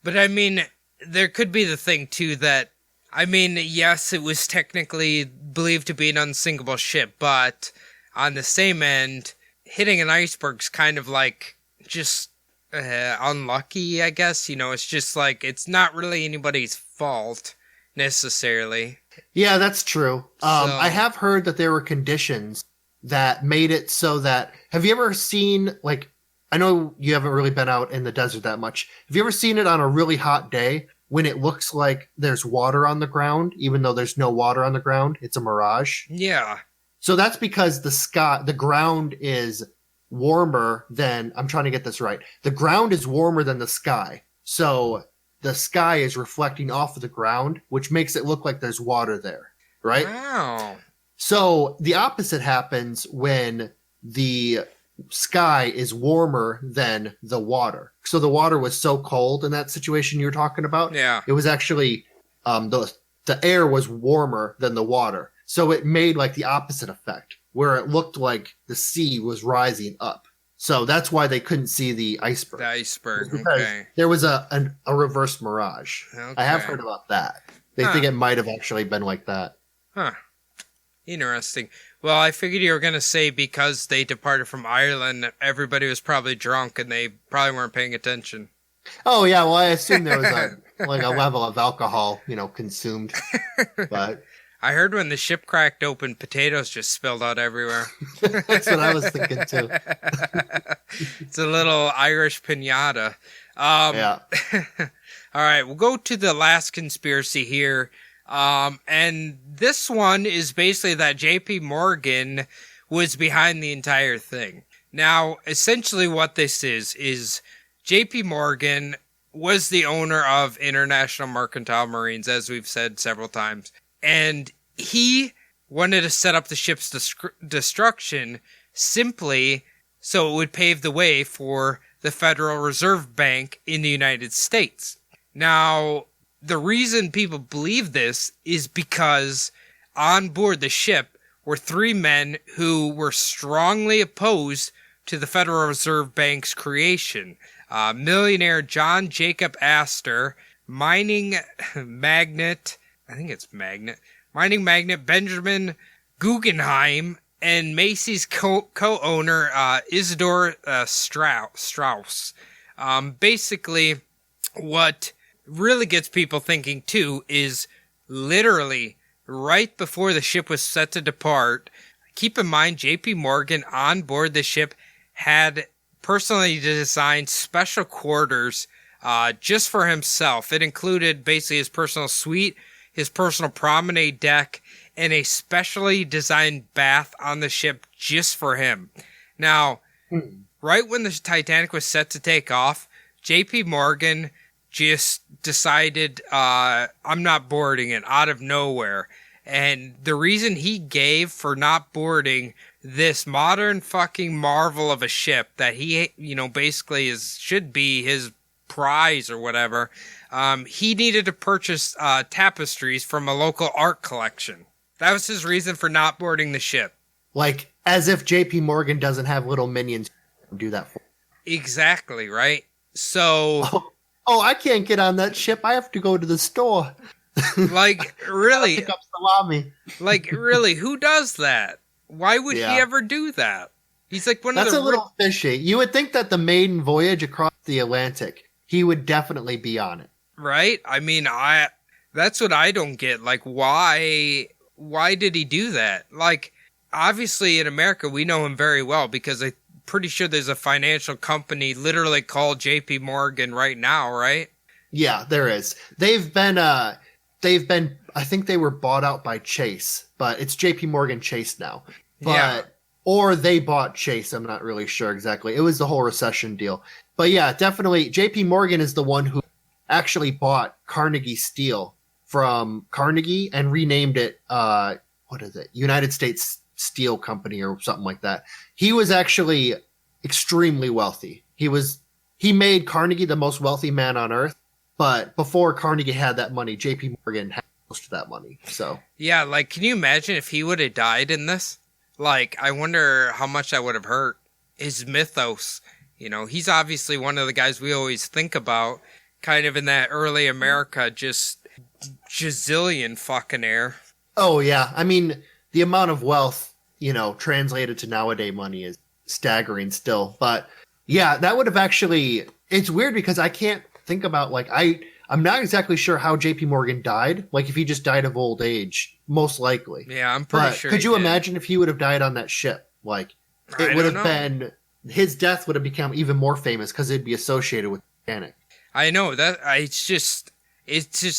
but I mean, there could be the thing too that, I mean, yes, it was technically believed to be an unsinkable ship, but on the same end, hitting an iceberg's kind of like just unlucky, I guess. You know, it's just like, it's not really anybody's fault necessarily.
Yeah, that's true. I have heard that there were conditions that made it so that, have you ever seen, like, I know you haven't really been out in the desert that much. Have you ever seen it on a really hot day when it looks like there's water on the ground, even though there's no water on the ground? It's a mirage.
Yeah.
So that's because the ground is warmer than, I'm trying to get this right. The ground is warmer than the sky. So the sky is reflecting off of the ground, which makes it look like there's water there, right?
Wow.
So the opposite happens when the sky is warmer than the water. So the water was so cold in that situation you were talking about.
Yeah.
It was actually the air was warmer than the water. So it made like the opposite effect, where it looked like the sea was rising up. So that's why they couldn't see the iceberg.
The iceberg,
because
okay.
there was a reverse mirage.
Okay.
I have heard about that. They think it might have actually been like that.
Huh. Interesting. Well, I figured you were going to say because they departed from Ireland, everybody was probably drunk and they probably weren't paying attention.
Oh, yeah. Well, I assume there was a level of alcohol, you know, consumed. But
I heard when the ship cracked open, potatoes just spilled out everywhere.
that's what I was thinking, too.
It's a little Irish piñata.
Yeah.
All right, we'll go to the last conspiracy here. And this one is basically that JP Morgan was behind the entire thing. Now, essentially what this is JP Morgan was the owner of International Mercantile Marines, as we've said several times. And he wanted to set up the ship's destruction simply so it would pave the way for the Federal Reserve Bank in the United States. Now, the reason people believe this is because on board the ship were three men who were strongly opposed to the Federal Reserve Bank's creation. Millionaire John Jacob Astor, mining magnate Benjamin Guggenheim, and Macy's co-owner Isidore Strauss. Basically, what really gets people thinking too is literally right before the ship was set to depart. Keep in mind, JP Morgan on board the ship had personally designed special quarters just for himself. It included basically his personal suite, his personal promenade deck, and a specially designed bath on the ship just for him. Now, right when the Titanic was set to take off, JP Morgan just decided, I'm not boarding it out of nowhere. And the reason he gave for not boarding this modern fucking marvel of a ship that he, basically should be his prize or whatever, he needed to purchase tapestries from a local art collection. That was his reason for not boarding the ship.
Like, as if JP Morgan doesn't have little minions to do that for.
Exactly, right? So...
Oh, I can't get on that ship. I have to go to the store.
Like, really?
Pick up salami.
Like, really, who does that? Why would he ever do that? He's like one of the...
That's a little fishy. You would think that the maiden voyage across the Atlantic, he would definitely be on it.
Right? I mean, that's what I don't get. Like, why did he do that? Like, obviously in America, we know him very well because I'm pretty sure there's a financial company literally called JP Morgan right now, right?
Yeah, there is. They've been, I think they were bought out by Chase, but it's JP Morgan Chase now. Or they bought Chase. I'm not really sure exactly. It was the whole recession deal. But yeah, definitely JP Morgan is the one who actually bought Carnegie Steel from Carnegie and renamed it, United States Steel Company or something like that. He was actually extremely wealthy. He made Carnegie the most wealthy man on earth. But before Carnegie had that money, JP Morgan had most of that money. So
yeah, like, can you imagine if he would have died in this? Like, I wonder how much that would have hurt his mythos. You know, he's obviously one of the guys we always think about, kind of in that early America, just gazillion fucking air.
Oh, yeah. I mean, the amount of wealth, you know, translated to nowadays money is staggering still. But yeah, that would have actually, it's weird because I can't think about, like, I'm not exactly sure how JP Morgan died. Like, if he just died of old age, most likely.
Yeah, I'm pretty sure.
Could you imagine if he would have died on that ship? Like, it would have been, his death would have become even more famous because it'd be associated with Titanic.
I know that. It's just,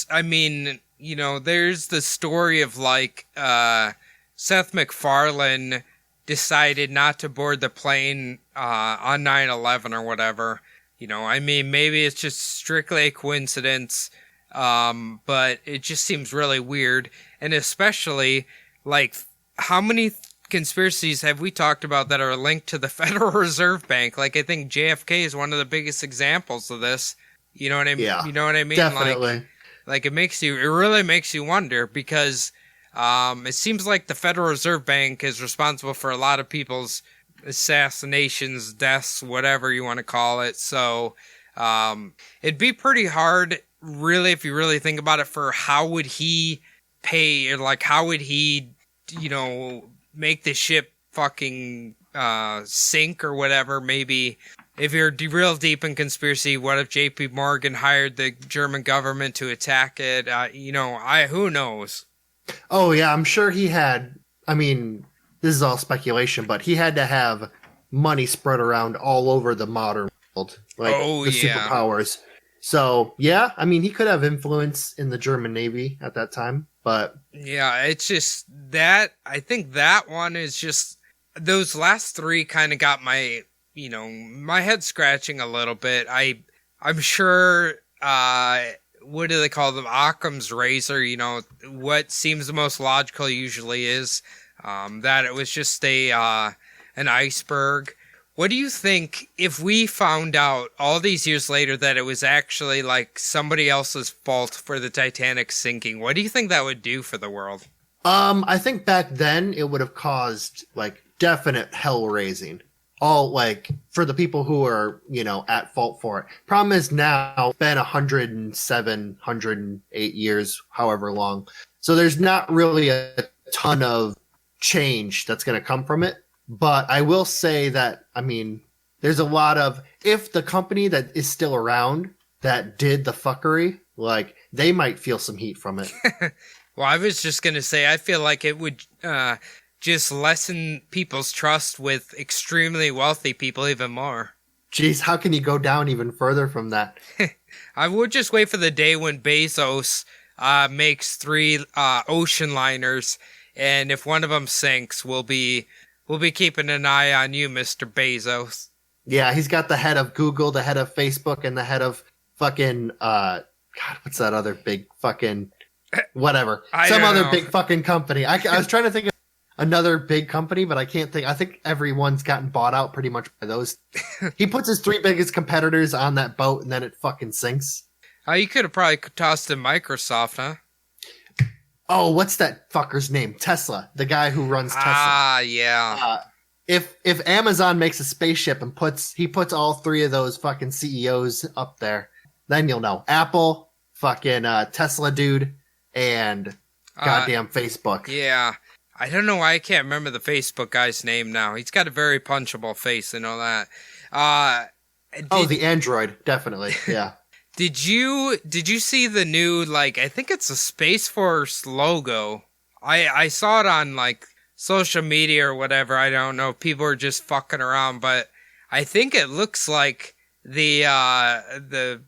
I mean, you know, there's the story of, like, Seth MacFarlane decided not to board the plane on 9/11 or whatever. You know, I mean, maybe it's just strictly a coincidence, but it just seems really weird. And especially, like, how many conspiracies have we talked about that are linked to the Federal Reserve Bank? Like, I think JFK is one of the biggest examples of this. You know what I mean?
Yeah,
you know what I mean?
definitely.
Like, it really makes you wonder because it seems like the Federal Reserve Bank is responsible for a lot of people's assassinations, deaths, whatever you want to call it. So it'd be pretty hard, really, if you really think about it, for how would he pay, or like how would he, you know, make the ship fucking sink or whatever. Maybe if you're real deep in conspiracy, what if JP Morgan hired the German government to attack it? You know, who knows?
Oh yeah, I'm sure he had, I mean, this is all speculation, but he had to have money spread around all over the modern world, like superpowers. So, yeah, I mean, he could have influence in the German Navy at that time, but...
Yeah, it's just that, I think that one is just, those last three kind of got my, you know, my head scratching a little bit. I'm sure, what do they call them? Occam's razor, you know, what seems the most logical usually is that it was just an iceberg. What do you think if we found out all these years later that it was actually like somebody else's fault for the Titanic sinking? What do you think that would do for the world?
I think back then it would have caused like definite hell raising. All like for the people who are, you know, at fault for it. Problem is now it's been 107, 108 years, however long. So there's not really a ton of change that's going to come from it. But I will say that, I mean, there's a lot of, if the company that is still around that did the fuckery, like, they might feel some heat from it.
Well, I was just going to say, I feel like it would just lessen people's trust with extremely wealthy people even more.
Jeez, how can you go down even further from that?
I would just wait for the day when Bezos makes 3 ocean liners, and if one of them sinks, we'll be keeping an eye on you, Mr. Bezos.
Yeah, he's got the head of Google, the head of Facebook, and the head of fucking, God, what's that other big fucking, whatever. Some other big fucking company. I was trying to think of another big company, but I can't think. I think everyone's gotten bought out pretty much by those. He puts his 3 biggest competitors on that boat, and then it fucking sinks.
You could have probably tossed in Microsoft, huh?
Oh, what's that fucker's name? Tesla, the guy who runs Tesla.
Ah, yeah.
If Amazon makes a spaceship and puts all three of those fucking CEOs up there, then you'll know. Apple, fucking Tesla dude, and goddamn Facebook.
Yeah. I don't know why I can't remember the Facebook guy's name now. He's got a very punchable face and all that.
The Android, definitely. Yeah.
Did you see the new, like, I think it's a Space Force logo. I saw it on, like, social media or whatever. I don't know. People are just fucking around, but I think it looks like the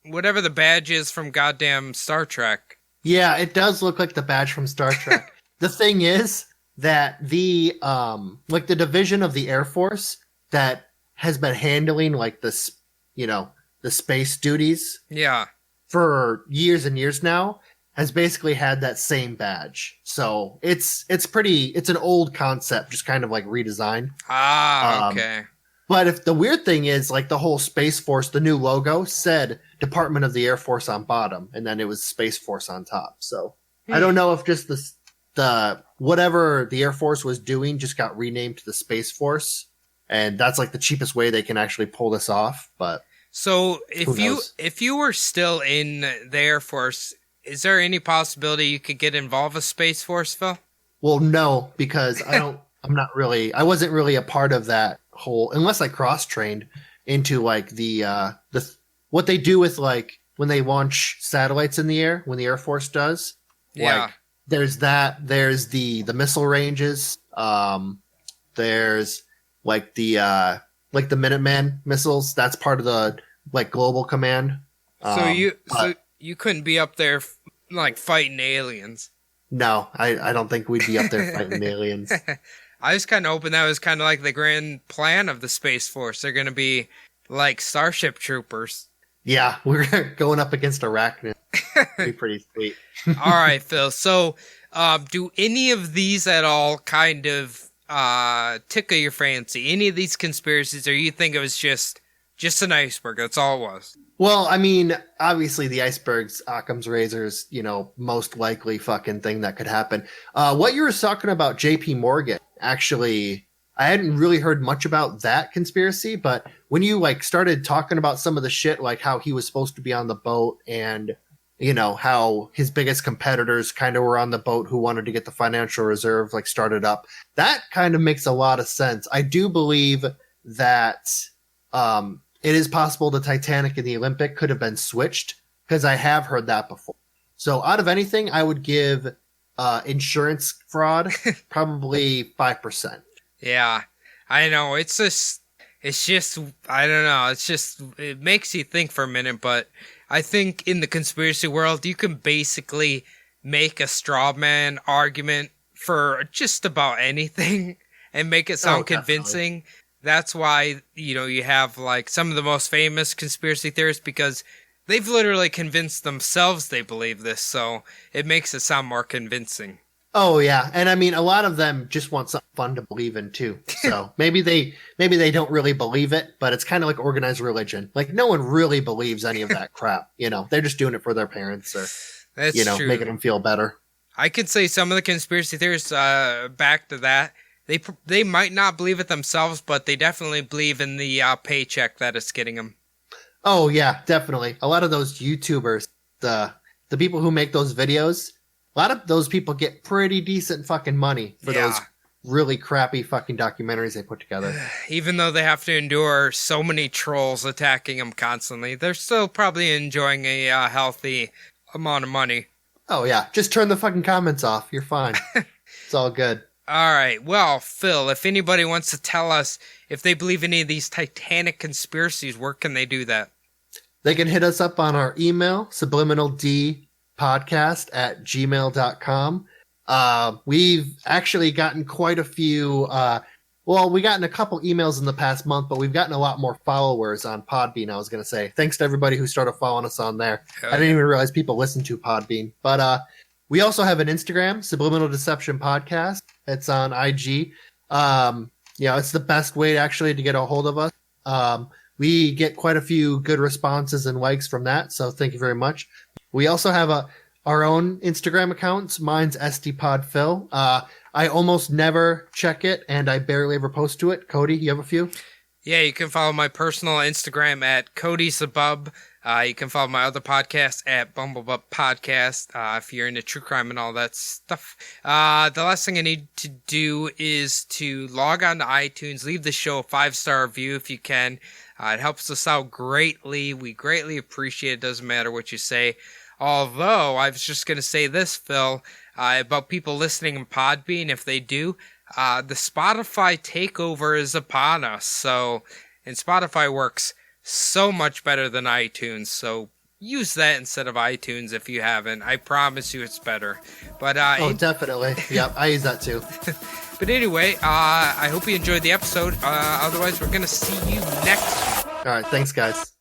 whatever the badge is from goddamn Star Trek.
Yeah, it does look like the badge from Star Trek. The thing is that the the division of the Air Force that has been handling like this, the space duties.
Yeah.
For years and years now has basically had that same badge. So it's an old concept, just kind of like redesigned.
Okay.
But if the weird thing is like the whole Space Force, the new logo said Department of the Air Force on bottom, and then it was Space Force on top. So I don't know if just the whatever the Air Force was doing just got renamed to the Space Force, and that's like the cheapest way they can actually pull this off. But
so if you were still in the Air Force, is there any possibility you could get involved with Space Force, Phil?
Well, no, because I wasn't really a part of that whole, unless I cross-trained into like the what they do with like when they launch satellites in the air, when the Air Force does.
Yeah.
Like, there's the missile ranges. There's like the Minuteman missiles. That's part of the like global command.
So you couldn't be up there like fighting aliens.
No, I don't think we'd be up there fighting aliens.
I was kind of hoping that was kind of like the grand plan of the Space Force. They're going to be like Starship Troopers.
Yeah, we're going up against arachnids. Be pretty sweet.
All right, Phil. So, do any of these at all kind of tickle your fancy? Any of these conspiracies, or you think it was just an iceberg? That's all it was.
Well, I mean, obviously the iceberg's Occam's razor's, most likely fucking thing that could happen. What you were talking about, J.P. Morgan, actually, I hadn't really heard much about that conspiracy, but when you like started talking about some of the shit, like how he was supposed to be on the boat and, how his biggest competitors kind of were on the boat who wanted to get the financial reserve like started up, that kind of makes a lot of sense. I do believe that it is possible the Titanic and the Olympic could have been switched, because I have heard that before. So out of anything, I would give insurance fraud probably 5%.
Yeah, I know. It's just, I don't know. It makes you think for a minute, but I think in the conspiracy world, you can basically make a straw man argument for just about anything and make it sound convincing. That's why, you have like some of the most famous conspiracy theorists, because they've literally convinced themselves they believe this. So it makes it sound more convincing.
Oh yeah, and I mean a lot of them just want something fun to believe in too. So maybe they don't really believe it, but it's kind of like organized religion. Like no one really believes any of that crap. They're just doing it for their parents or
That's true.
Making them feel better.
I could say some of the conspiracy theorists back to that. They might not believe it themselves, but they definitely believe in the paycheck that it's getting them.
Oh yeah, definitely. A lot of those YouTubers, the people who make those videos, a lot of those people get pretty decent fucking money for those really crappy fucking documentaries they put together.
Even though they have to endure so many trolls attacking them constantly, they're still probably enjoying a healthy amount of money.
Oh yeah, just turn the fucking comments off. You're fine. It's all good.
All right. Well, Phil, if anybody wants to tell us if they believe any of these Titanic conspiracies, where can they do that?
They can hit us up on our email, subliminaldpodcast@gmail.com. We've actually gotten quite a few, we've gotten a couple emails in the past month, but we've gotten a lot more followers on Podbean, I was going to say. Thanks to everybody who started following us on there. I didn't even realize people listen to Podbean. But we also have an Instagram, Subliminal Deception Podcast. It's on IG. It's the best way actually to get a hold of us. We get quite a few good responses and likes from that, so thank you very much. We also have our own Instagram accounts. Mine's SDPodPhil. I almost never check it, and I barely ever post to it. Cody, you have a few?
Yeah, you can follow my personal Instagram at CodySabub. You can follow my other podcast at Bumblebutt Podcast if you're into true crime and all that stuff. The last thing I need to do is to log on to iTunes, leave the show a 5-star review if you can. It helps us out greatly. We greatly appreciate it. Doesn't matter what you say. Although, I was just going to say this, Phil, about people listening in Podbean, if they do. The Spotify takeover is upon us, and Spotify works so much better than iTunes, so use that instead of iTunes if you haven't. I promise you it's better. But
definitely. Yep, I use that too.
But anyway, I hope you enjoyed the episode. Otherwise, we're going to see you next week.
All right, thanks, guys.